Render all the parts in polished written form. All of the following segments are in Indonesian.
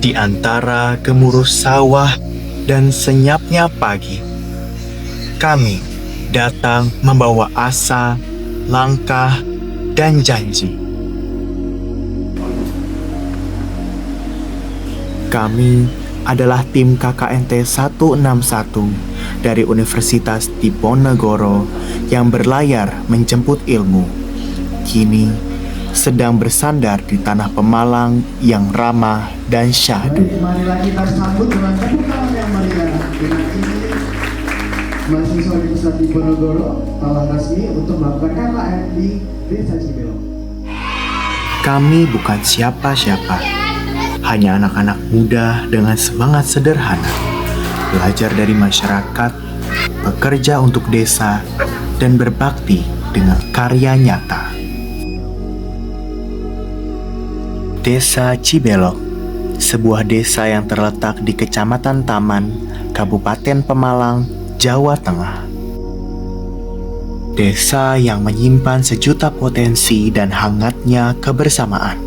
Di antara gemuruh sawah dan senyapnya pagi, kami datang membawa asa, langkah, dan janji. Kami adalah tim KKNT 161 dari Universitas Diponegoro yang berlayar menjemput ilmu. Kini sedang bersandar di tanah Pemalang yang ramah dan syahdu. Marilah kita sambut dengan tepuk tangan yang meriah. Dengan ini, mahasiswa Universitas Diponegoro telah resmi untuk melakukan KKN di Desa Cibelok. Kami bukan siapa-siapa, hanya anak-anak muda dengan semangat sederhana, belajar dari masyarakat, bekerja untuk desa, dan berbakti dengan karya nyata. Desa Cibelok, sebuah desa yang terletak di Kecamatan Taman, Kabupaten Pemalang, Jawa Tengah. Desa yang menyimpan sejuta potensi dan hangatnya kebersamaan.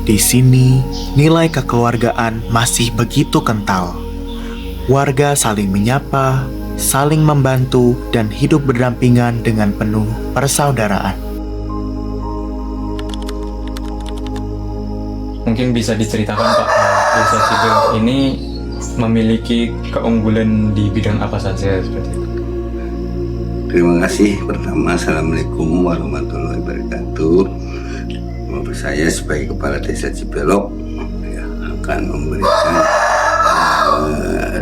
Di sini, nilai kekeluargaan masih begitu kental. Warga saling menyapa, saling membantu, dan hidup berdampingan dengan penuh persaudaraan. Mungkin bisa diceritakan Pak, Desa Cibelok ini memiliki keunggulan di bidang apa saja seperti itu? Terima kasih. Pertama, Assalamualaikum warahmatullahi wabarakatuh. Menurut saya sebagai Kepala Desa Cibelok ya, akan memberikan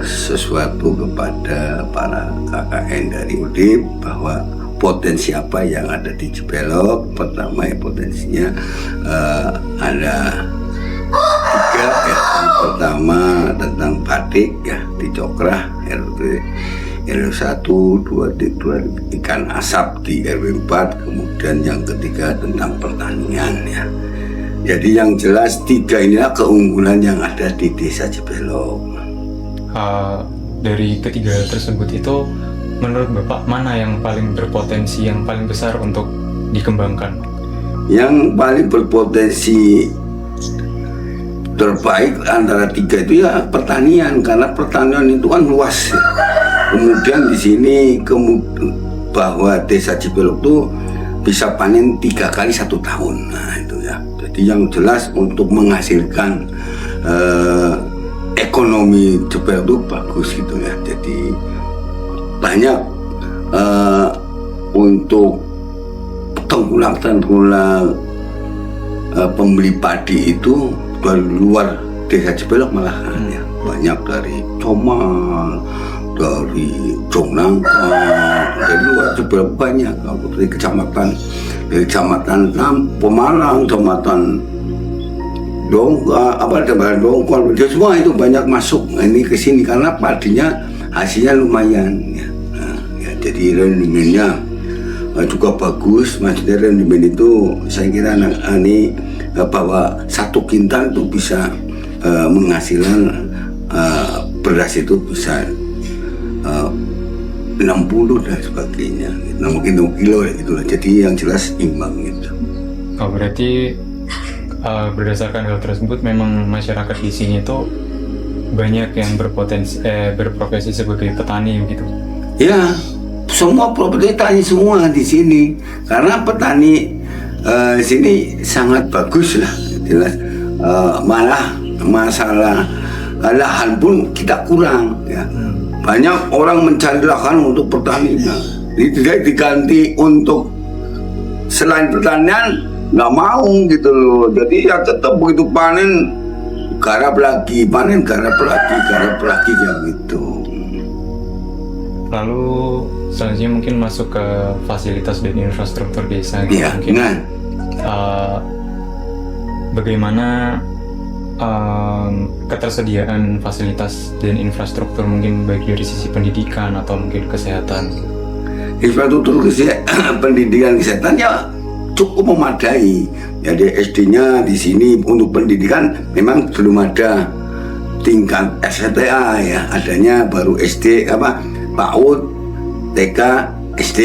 sesuatu kepada para KKN dari UDIP bahwa potensi apa yang ada di Cibelok. Pertama ya potensinya ada tiga ya. Pertama tentang batik ya di Cokrah RW 1, 2, ikan asap di RW 4, kemudian yang ketiga tentang pertanian ya. Jadi yang jelas tiga inilah keunggulan yang ada di Desa Cibelok. Dari ketiga tersebut itu, menurut Bapak mana yang paling berpotensi, yang paling besar untuk dikembangkan? Yang paling berpotensi terbaik antara tiga itu ya pertanian, karena pertanian itu kan luas ya. Kemudian di sini bahwa Desa Cibelok itu bisa panen 3 kali 1 tahun. Nah itu ya. Jadi yang jelas untuk menghasilkan ekonomi Cibelok itu bagus gitu ya. Jadi banyak untuk tengkulak pembeli padi itu dari luar Desa Cibelok malahan ya. Banyak dari Comal, dari Jongnangka, dari luar Cibelok banyak. Dari kecamatan Pemalang, kecamatan Dongka, Dongkol, semua itu banyak masuk ini ke sini karena padinya hasilnya lumayan ya. Nah, ya jadi rendemennya juga bagus. Maksudnya rendemen itu saya kira ini bahwa 1 kintal itu bisa menghasilkan beras itu bisa 60 dan sebagainya. Nah, mungkin 6 kilo ya gitu lah. Jadi yang jelas imbang gitu. Oh, berarti berdasarkan hal tersebut memang masyarakat di sini itu banyak yang berprofesi sebagai petani gitu. Ya, semua petani semua di sini. Karena petani sini sangat bagus lah. Jelas malah masalah lahan pun kita kurang ya. Banyak orang mencari lahan untuk pertanian. Tidak diganti untuk selain pertanian nggak mau gitu loh. Jadi ya tetap begitu panen garap lagi, panen garap lagi ya gitu. Lalu selanjutnya mungkin masuk ke fasilitas dan infrastruktur desa gitu. Ya, mungkin bagaimana ketersediaan fasilitas dan infrastruktur mungkin baik dari sisi pendidikan atau mungkin kesehatan. Infrastruktur pendidikan kesehatan ya cukup memadai. Jadi SD-nya di sini untuk pendidikan memang belum ada tingkat STA ya, adanya baru SD PAUD, TK, SD.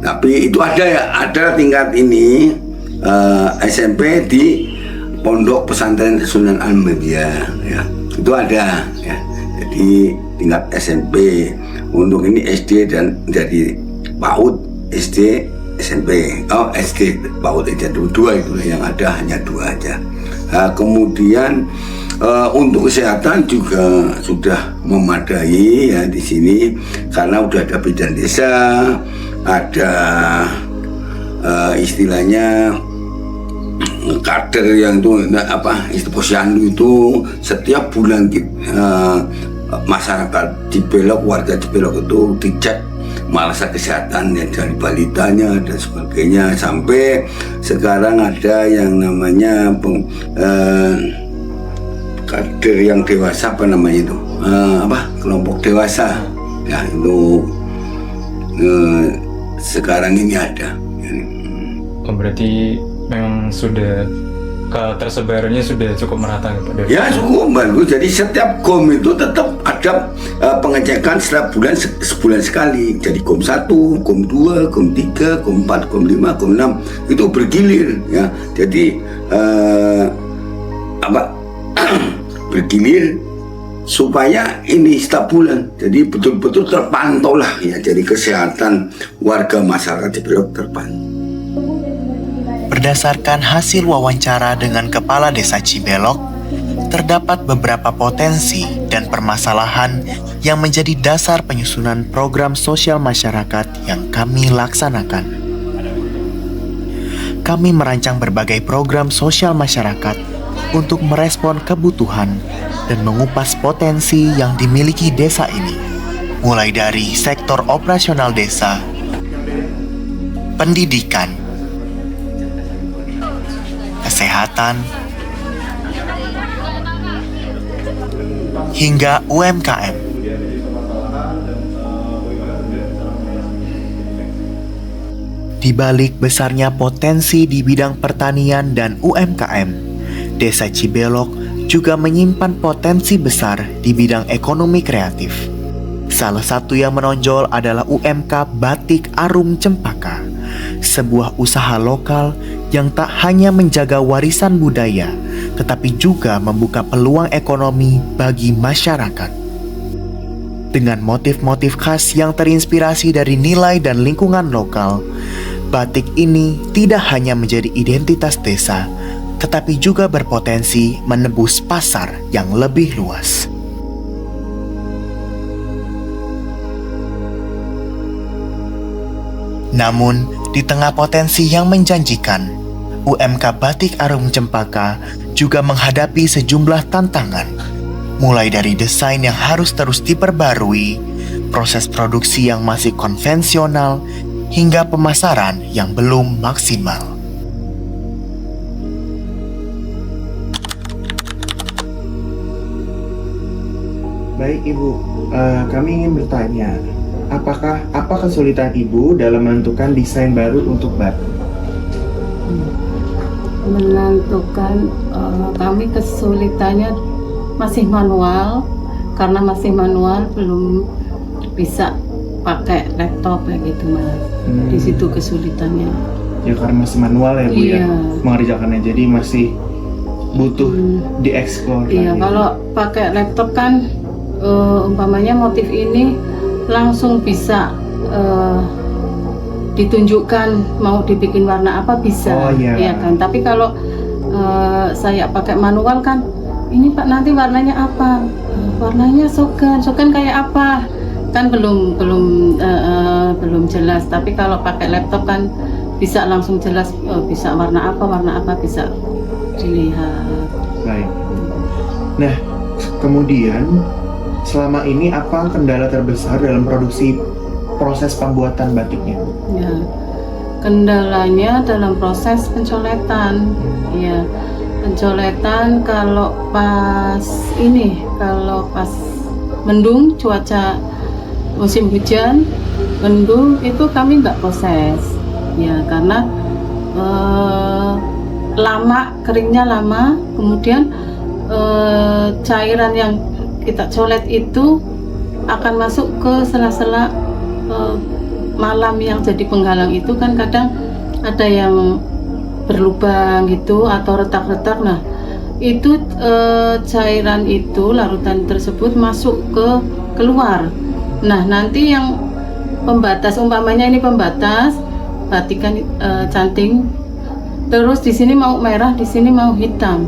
Tapi itu ada ya, ada tingkat ini SMP di pondok pesantren Sunan Al-Mu'minah ya, itu ada ya. Jadi tingkat SMP untuk ini SD dan jadi PAUD, SD, SMP, SD, PAUD, SD dua itu yang ada, hanya 2 aja. Nah, kemudian untuk kesehatan juga sudah memadai ya di sini karena udah ada bidan desa, ada istilahnya kader yang itu posyandu itu setiap bulan masyarakat Cibelok, warga Cibelok itu dicek masa kesehatan ya, dari balitanya dan sebagainya, sampai sekarang ada yang namanya kader yang dewasa, apa namanya itu, kelompok dewasa ya, itu sekarang ini ada. Oh, berarti memang sudah tersebarnya sudah cukup merata gitu? Ya cukup bagus. Jadi setiap GOM itu tetap ada pengecekan setiap sebulan sekali. Jadi GOM 1, GOM 2, GOM 3, GOM 4, GOM 5, GOM 6 itu bergilir ya. Jadi bergilir supaya ini setiap bulan. Jadi betul-betul terpantau lah ya. Jadi kesehatan warga masyarakat Cibelok terpantau. Berdasarkan hasil wawancara dengan Kepala Desa Cibelok, terdapat beberapa potensi dan permasalahan yang menjadi dasar penyusunan program sosial masyarakat yang kami laksanakan. Kami merancang berbagai program sosial masyarakat untuk merespon kebutuhan dan mengupas potensi yang dimiliki desa ini, mulai dari sektor operasional desa, pendidikan, kesehatan, hingga UMKM. Di balik besarnya potensi di bidang pertanian dan UMKM, Desa Cibelok juga menyimpan potensi besar di bidang ekonomi kreatif. Salah satu yang menonjol adalah UMK Batik Arum Cempaka, sebuah usaha lokal yang tak hanya menjaga warisan budaya, tetapi juga membuka peluang ekonomi bagi masyarakat. Dengan motif-motif khas yang terinspirasi dari nilai dan lingkungan lokal, batik ini tidak hanya menjadi identitas desa, tetapi juga berpotensi menembus pasar yang lebih luas. Namun, di tengah potensi yang menjanjikan, UMK Batik Arum Cempaka juga menghadapi sejumlah tantangan, mulai dari desain yang harus terus diperbarui, proses produksi yang masih konvensional, hingga pemasaran yang belum maksimal. Baik Ibu, kami ingin bertanya, apa kesulitan Ibu dalam menentukan desain baru untuk batik? Menentukan, kami kesulitannya masih manual, karena masih manual belum bisa pakai laptop ya gitu Mas. Di situ kesulitannya. Ya karena masih manual ya Bu ya, Iya. mengerjakannya, jadi masih butuh dieksplor Iya, lagi. kalau pakai laptop kan umpamanya motif ini langsung bisa ditunjukkan mau dibikin warna apa bisa. Oh, iya. Iya kan. Tapi kalau saya pakai manual kan, ini Pak nanti warnanya apa? Warnanya sogan kayak apa? Kan belum jelas. Tapi kalau pakai laptop kan bisa langsung jelas, bisa warna apa bisa dilihat. Baik. Nah, kemudian selama ini apa kendala terbesar dalam produksi proses pembuatan batiknya? Ya, kendalanya dalam proses pencoletan. Ya, pencoletan kalau pas mendung, cuaca musim hujan, mendung itu kami nggak proses. Ya, karena keringnya lama, kemudian cairan yang kita colet itu akan masuk ke sela-sela malam yang jadi penghalang itu kan kadang ada yang berlubang gitu atau retak-retak. Nah, itu cairan itu, larutan tersebut masuk keluar. Nah, nanti yang pembatas, umpamanya ini pembatas batikan canting, terus di sini mau merah, di sini mau hitam,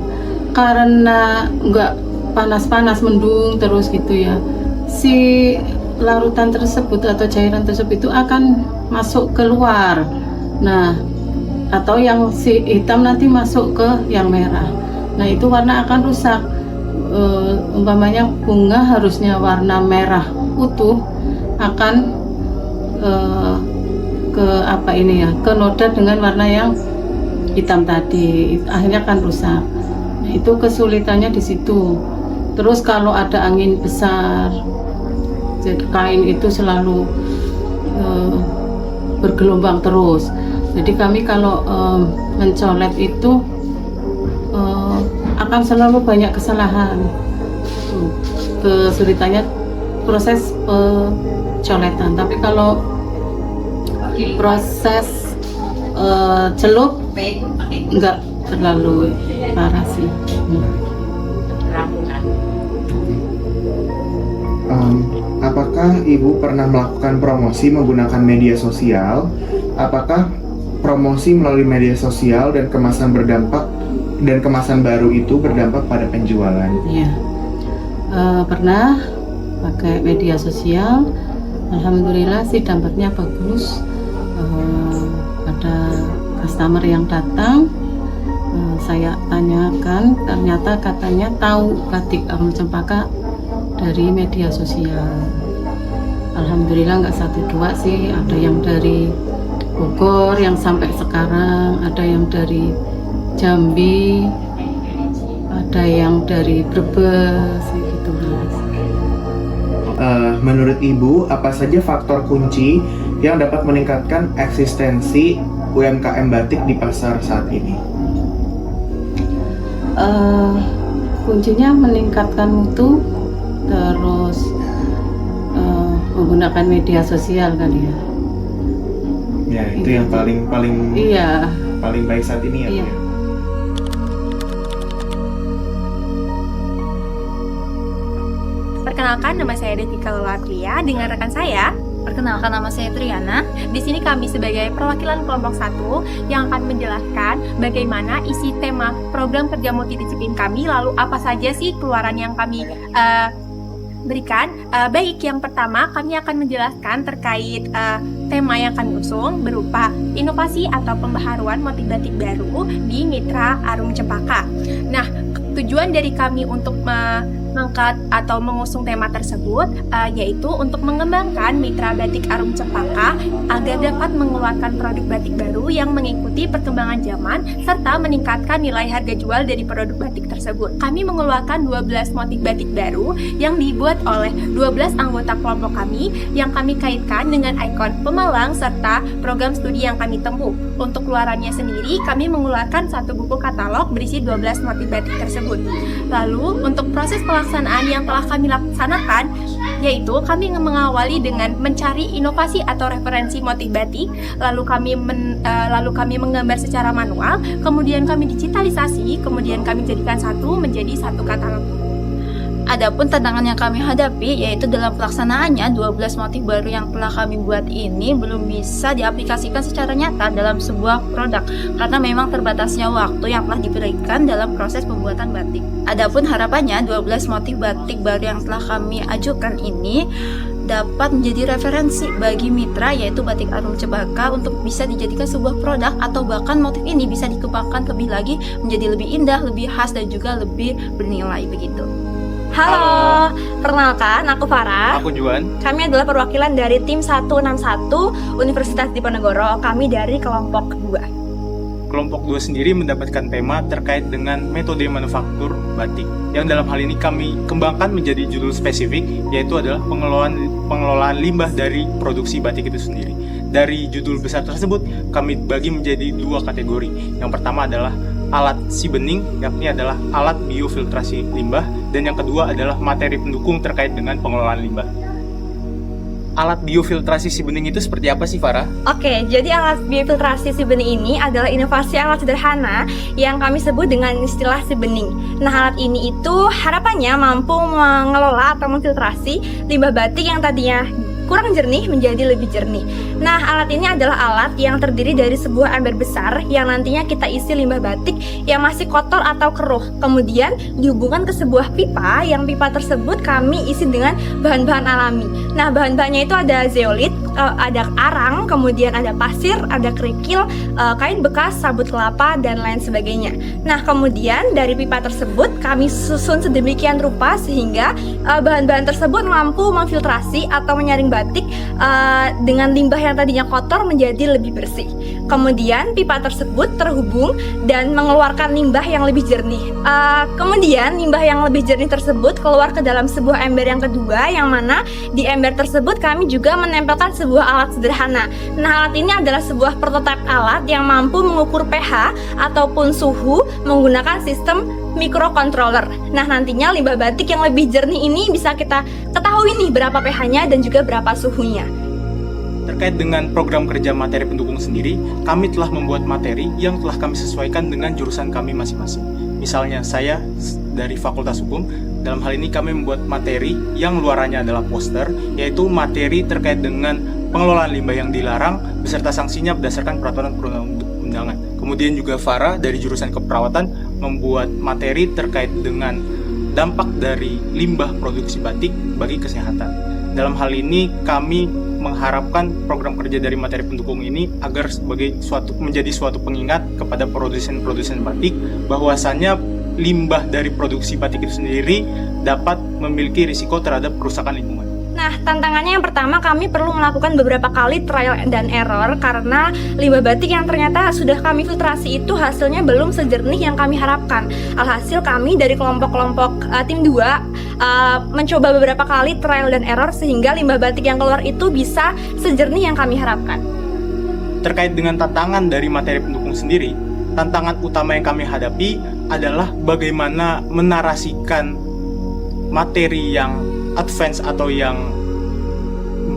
karena nggak panas-panas mendung terus gitu ya, si larutan tersebut atau cairan tersebut itu akan masuk keluar. Nah, atau yang si hitam nanti masuk ke yang merah. Nah, itu warna akan rusak. Umpamanya bunga harusnya warna merah utuh, akan ke noda dengan warna yang hitam tadi, akhirnya akan rusak. Nah, itu kesulitannya di situ. Terus kalau ada angin besar, jadi kain itu selalu bergelombang terus. Jadi kami kalau mencolet itu akan selalu banyak kesalahan. Kesulitannya proses pencoletan. Tapi kalau proses celup enggak terlalu parah sih. Apakah Ibu pernah melakukan promosi menggunakan media sosial? Apakah promosi melalui media sosial dan kemasan baru itu berdampak pada penjualan? Iya, pernah pakai media sosial. Alhamdulillah sih dampaknya bagus. Ada customer yang datang, saya tanyakan, ternyata katanya tahu batik Arum Cempaka dari media sosial. Alhamdulillah nggak 1-2 sih, ada yang dari Bogor yang sampai sekarang, ada yang dari Jambi, ada yang dari Brebes gitu Mas. Menurut Ibu, apa saja faktor kunci yang dapat meningkatkan eksistensi UMKM batik di pasar saat ini? Kuncinya meningkatkan mutu, terus menggunakan media sosial kan ya. Ya, itu yang paling Iya. paling baik saat ini ya. Iya. Bu, ya? Perkenalkan, nama saya Detika Lolatria dengan rekan saya. Perkenalkan, nama saya Triana. Di sini kami sebagai perwakilan kelompok 1 yang akan menjelaskan bagaimana isi tema program kerja multidisiplin kami, lalu apa saja sih keluaran yang kami berikan. Baik, yang pertama kami akan menjelaskan terkait tema yang kami usung berupa inovasi atau pembaharuan motif batik baru di Mitra Arum Cempaka. Nah, tujuan dari kami untuk mengangkat atau mengusung tema tersebut yaitu untuk mengembangkan mitra batik Arum Cempaka agar dapat mengeluarkan produk batik baru yang mengikuti perkembangan zaman serta meningkatkan nilai harga jual dari produk batik tersebut. Kami mengeluarkan 12 motif batik baru yang dibuat oleh 12 anggota kelompok kami yang kami kaitkan dengan ikon pemalang serta program studi yang kami tempuh. Untuk keluarannya sendiri, kami mengeluarkan satu buku katalog berisi 12 motif batik tersebut. Lalu, untuk proses pelaksanaan yang telah kami laksanakan, yaitu kami mengawali dengan mencari inovasi atau referensi motif batik, lalu kami menggambar secara manual, kemudian kami digitalisasi, kemudian kami jadikan menjadi satu katalog. Adapun tantangan yang kami hadapi yaitu dalam pelaksanaannya 12 motif baru yang telah kami buat ini belum bisa diaplikasikan secara nyata dalam sebuah produk karena memang terbatasnya waktu yang telah diberikan dalam proses pembuatan batik. Adapun harapannya 12 motif batik baru yang telah kami ajukan ini dapat menjadi referensi bagi mitra yaitu batik Arum Cempaka untuk bisa dijadikan sebuah produk atau bahkan motif ini bisa dikembangkan lebih lagi menjadi lebih indah, lebih khas dan juga lebih bernilai begitu. Halo, perkenalkan aku Farah. Aku Juan. Kami adalah perwakilan dari tim 161 Universitas Diponegoro. Kami dari kelompok 2. Kelompok 2 sendiri mendapatkan tema terkait dengan metode manufaktur batik yang dalam hal ini kami kembangkan menjadi judul spesifik, yaitu adalah pengelolaan limbah dari produksi batik itu sendiri. Dari judul besar tersebut kami bagi menjadi 2 kategori. Yang pertama adalah alat si bening, yakni adalah alat biofiltrasi limbah, dan yang kedua adalah materi pendukung terkait dengan pengelolaan limbah. alat biofiltrasi si bening itu seperti apa sih, Farah? Oke, jadi alat biofiltrasi si bening ini adalah inovasi alat sederhana yang kami sebut dengan istilah si bening. Nah, alat ini itu harapannya mampu mengelola atau memfiltrasi limbah batik yang tadinya kurang jernih menjadi lebih jernih. Nah, alat ini adalah alat yang terdiri dari sebuah ember besar yang nantinya kita isi limbah batik yang masih kotor atau keruh. Kemudian dihubungkan ke sebuah pipa, yang pipa tersebut kami isi dengan bahan-bahan alami. Nah, bahan-bahannya itu ada zeolit, ada arang, kemudian ada pasir, ada kerikil, kain bekas, sabut kelapa, dan lain sebagainya. Nah, kemudian dari pipa tersebut kami susun sedemikian rupa sehingga bahan-bahan tersebut mampu memfiltrasi atau menyaring batik dengan limbah yang tadinya kotor menjadi lebih bersih. Kemudian pipa tersebut terhubung dan mengeluarkan limbah yang lebih jernih. Kemudian limbah yang lebih jernih tersebut keluar ke dalam sebuah ember yang kedua, yang mana di ember tersebut kami juga menempelkan sebuah alat sederhana. Nah, alat ini adalah sebuah prototipe alat yang mampu mengukur pH ataupun suhu menggunakan sistem microcontroller. Nah, nantinya limbah batik yang lebih jernih ini bisa kita ketahui nih berapa pH-nya dan juga berapa suhunya. Terkait dengan program kerja materi pendukung sendiri, kami telah membuat materi yang telah kami sesuaikan dengan jurusan kami masing-masing. Misalnya saya dari Fakultas Hukum, dalam hal ini kami membuat materi yang luarannya adalah poster, yaitu materi terkait dengan pengelolaan limbah yang dilarang beserta sanksinya berdasarkan peraturan perundang-undangan. Kemudian juga Farah dari jurusan keperawatan membuat materi terkait dengan dampak dari limbah produksi batik bagi kesehatan. Dalam hal ini kami mengharapkan program kerja dari materi pendukung ini agar menjadi suatu pengingat kepada produsen-produsen batik bahwasannya limbah dari produksi batik itu sendiri dapat memiliki risiko terhadap kerusakan lingkungan. Nah, tantangannya yang pertama, kami perlu melakukan beberapa kali trial dan error karena limbah batik yang ternyata sudah kami filtrasi itu hasilnya belum sejernih yang kami harapkan. Alhasil kami dari kelompok-kelompok tim 2 mencoba beberapa kali trial dan error sehingga limbah batik yang keluar itu bisa sejernih yang kami harapkan. Terkait dengan tantangan dari materi pendukung sendiri, tantangan utama yang kami hadapi adalah bagaimana menarasikan materi yang advance atau yang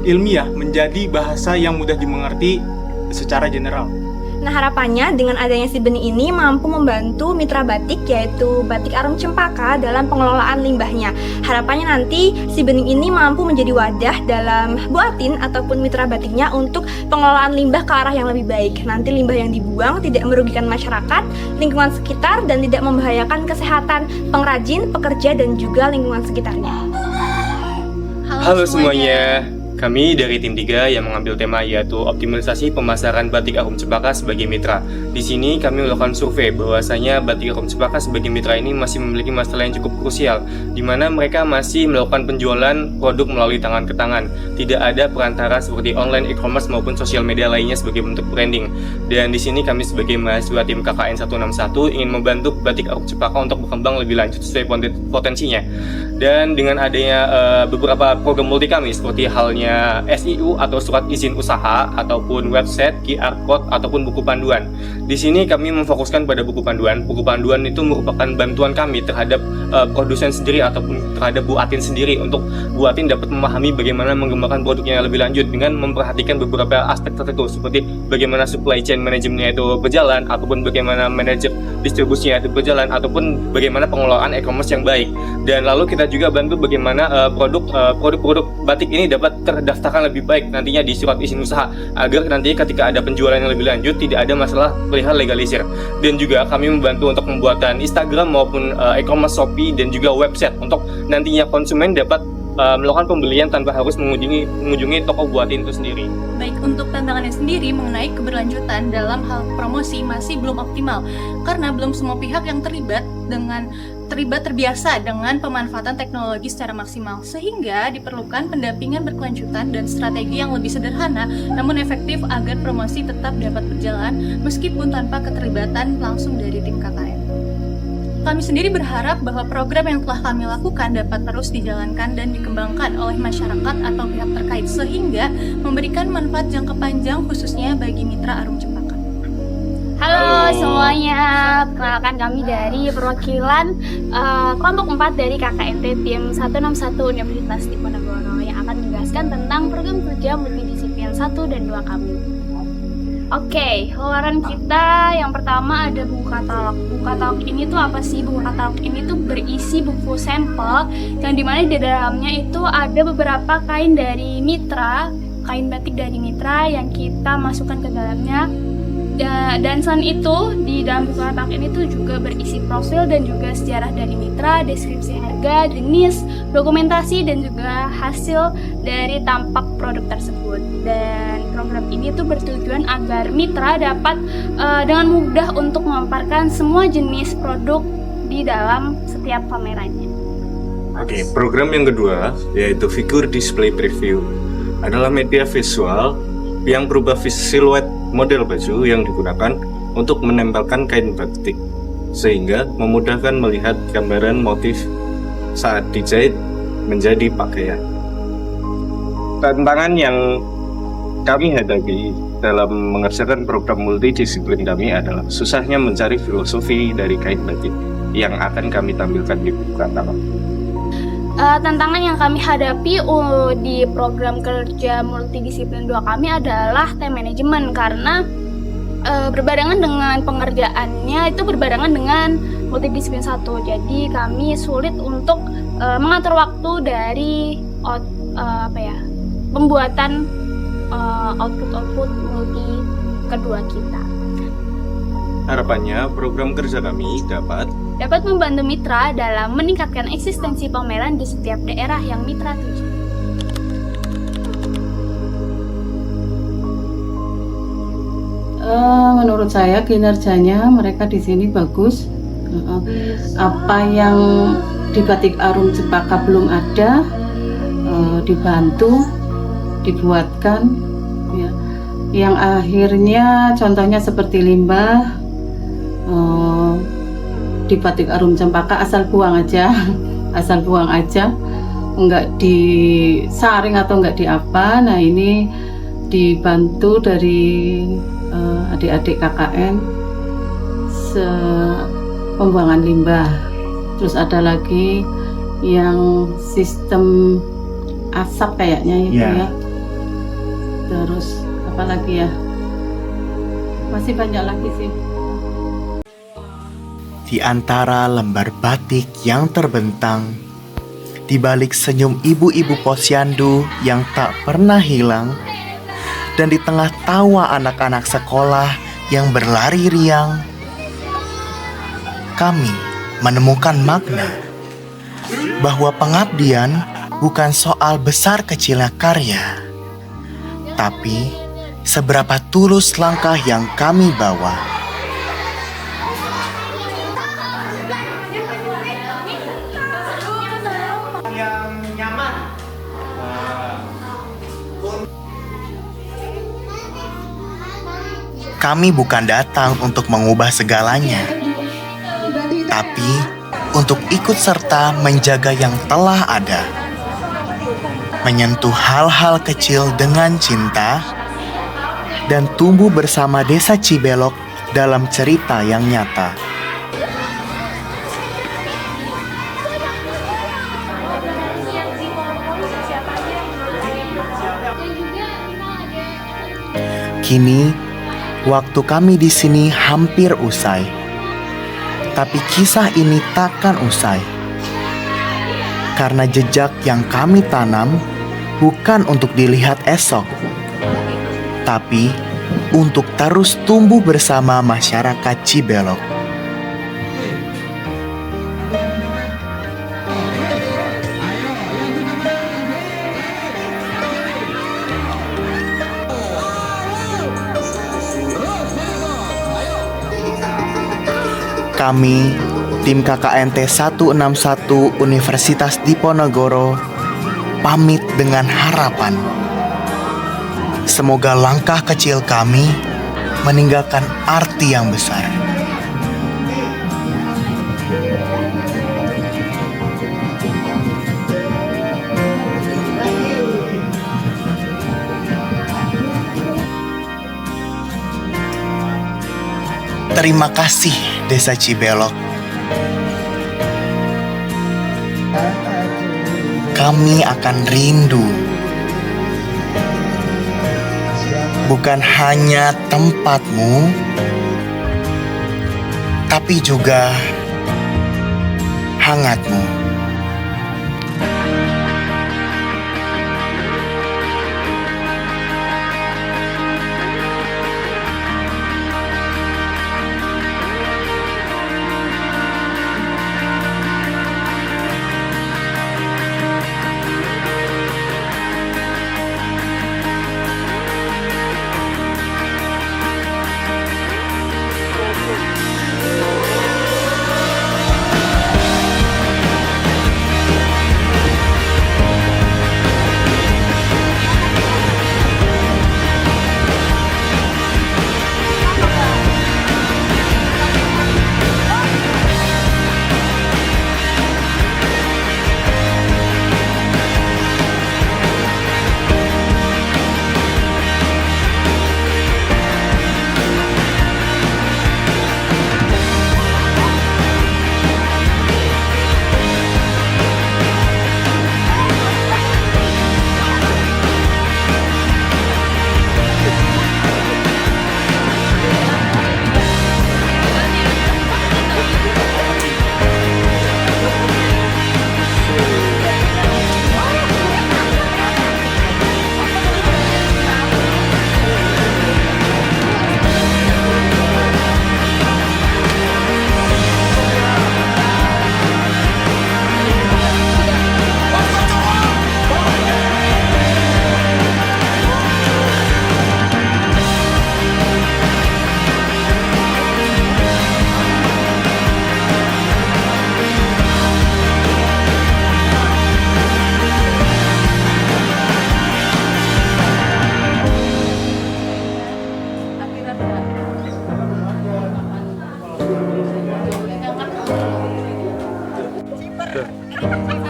ilmiah menjadi bahasa yang mudah dimengerti secara general. Nah, harapannya dengan adanya si benih ini mampu membantu mitra batik yaitu Batik Arum Cempaka dalam pengelolaan limbahnya. Harapannya nanti si benih ini mampu menjadi wadah dalam buatin ataupun mitra batiknya untuk pengelolaan limbah ke arah yang lebih baik. Nanti limbah yang dibuang tidak merugikan masyarakat, lingkungan sekitar, dan tidak membahayakan kesehatan pengrajin, pekerja, dan juga lingkungan sekitarnya. Halo semuanya, kami dari tim 3 yang mengambil tema yaitu optimalisasi pemasaran Batik Arum Cempaka sebagai mitra. Di sini kami melakukan survei bahwasanya Batik Arum Cempaka sebagai mitra ini masih memiliki masalah yang cukup krusial, di mana mereka masih melakukan penjualan produk melalui tangan ke tangan. Tidak ada perantara seperti online e-commerce maupun sosial media lainnya sebagai bentuk branding. Dan di sini kami sebagai mahasiswa tim KKN 161 ingin membantu Batik Arum Cempaka untuk berkembang lebih lanjut sesuai potensinya. Dan dengan adanya beberapa program multi kami seperti halnya SIU atau surat izin usaha ataupun website, QR code ataupun buku panduan. Di sini kami memfokuskan pada buku panduan. Buku panduan itu merupakan bantuan kami terhadap produsen sendiri ataupun terhadap Bu Atin sendiri untuk Bu Atin dapat memahami bagaimana mengembangkan produknya lebih lanjut dengan memperhatikan beberapa aspek tertentu seperti bagaimana supply chain manajemennya itu berjalan ataupun bagaimana manajer distribusinya itu berjalan ataupun bagaimana pengelolaan e-commerce yang baik. Dan lalu kita juga bantu bagaimana produk-produk batik ini dapat terdaftarkan lebih baik nantinya di surat izin usaha agar nanti ketika ada penjualan yang lebih lanjut tidak ada masalah perihal legalisir. Dan juga kami membantu untuk pembuatan Instagram maupun e-commerce Shopee dan juga website untuk nantinya konsumen dapat melakukan pembelian tanpa harus mengunjungi toko buatin itu sendiri. Baik, untuk tantangannya sendiri mengenai keberlanjutan dalam hal promosi masih belum optimal karena belum semua pihak yang terbiasa dengan pemanfaatan teknologi secara maksimal, sehingga diperlukan pendampingan berkelanjutan dan strategi yang lebih sederhana namun efektif agar promosi tetap dapat berjalan meskipun tanpa keterlibatan langsung dari tim KKN. Kami sendiri berharap bahwa program yang telah kami lakukan dapat terus dijalankan dan dikembangkan oleh masyarakat atau pihak terkait sehingga memberikan manfaat jangka panjang khususnya bagi mitra Arum Cempaka. Halo semuanya, perkenalkan kami dari perwakilan kelompok 4 dari KKNT tim 161 Universitas Diponegoro yang akan menjelaskan tentang program kerja multidisiplin 1 dan 2 kami. Oke, keluaran kita yang pertama ada buku katalog. Buku katalog ini tuh apa sih? Buku katalog ini tuh berisi buku sampel yang dimana di dalamnya itu ada beberapa kain dari mitra, kain batik dari mitra yang kita masukkan ke dalamnya. Dan selain itu, di dalam buku katalog ini tuh juga berisi profil dan juga sejarah dari mitra, deskripsi harga, jenis, dokumentasi, dan juga hasil dari tampak produk tersebut. Dan program ini tuh bertujuan agar mitra dapat dengan mudah untuk memaparkan semua jenis produk di dalam setiap pamerannya. Oke, program yang kedua yaitu Figure Display Preview adalah media visual yang berubah siluet model baju yang digunakan untuk menempelkan kain batik sehingga memudahkan melihat gambaran motif saat dijahit menjadi pakaian. Tantangan yang kami hadapi dalam mengerjakan program multidisiplin kami adalah susahnya mencari filosofi dari kain batik yang akan kami tampilkan di buku katalog. Tantangan yang kami hadapi di program kerja multidisiplin 2 kami adalah time management karena berbarengan dengan pengerjaannya itu berbarengan dengan multidisiplin 1. Jadi kami sulit untuk mengatur waktu dari pembuatan output multi kedua kita. Harapannya program kerja kami dapat membantu mitra dalam meningkatkan eksistensi pameran di setiap daerah yang mitra tuju. Menurut saya kinerjanya mereka di sini bagus. Apa yang di Batik Arum Cempaka belum ada, dibantu, dibuatkan, ya. Yang akhirnya contohnya seperti limbah. Di Batik Arum Cempaka asal buang aja, nggak disaring atau nggak diapa. Nah ini dibantu dari adik-adik KKN pembuangan limbah. Terus ada lagi yang sistem asap kayaknya itu ya. Terus apa lagi ya? Masih banyak lagi sih. Di antara lembar batik yang terbentang, di balik senyum ibu-ibu posyandu yang tak pernah hilang, dan di tengah tawa anak-anak sekolah yang berlari riang, kami menemukan makna bahwa pengabdian bukan soal besar kecilnya karya, tapi seberapa tulus langkah yang kami bawa. Kami bukan datang untuk mengubah segalanya, tapi untuk ikut serta menjaga yang telah ada. Menyentuh hal-hal kecil dengan cinta, dan tumbuh bersama Desa Cibelok dalam cerita yang nyata. Kini, waktu kami di sini hampir usai. Tapi kisah ini takkan usai. Karena jejak yang kami tanam bukan untuk dilihat esok, tapi untuk terus tumbuh bersama masyarakat Cibelok. Kami, tim KKNT 161 Universitas Diponegoro, pamit dengan harapan. Semoga langkah kecil kami meninggalkan arti yang besar. Terima kasih Desa Cibelok. Kami akan rindu bukan hanya tempatmu, tapi juga hangatmu. Ciper.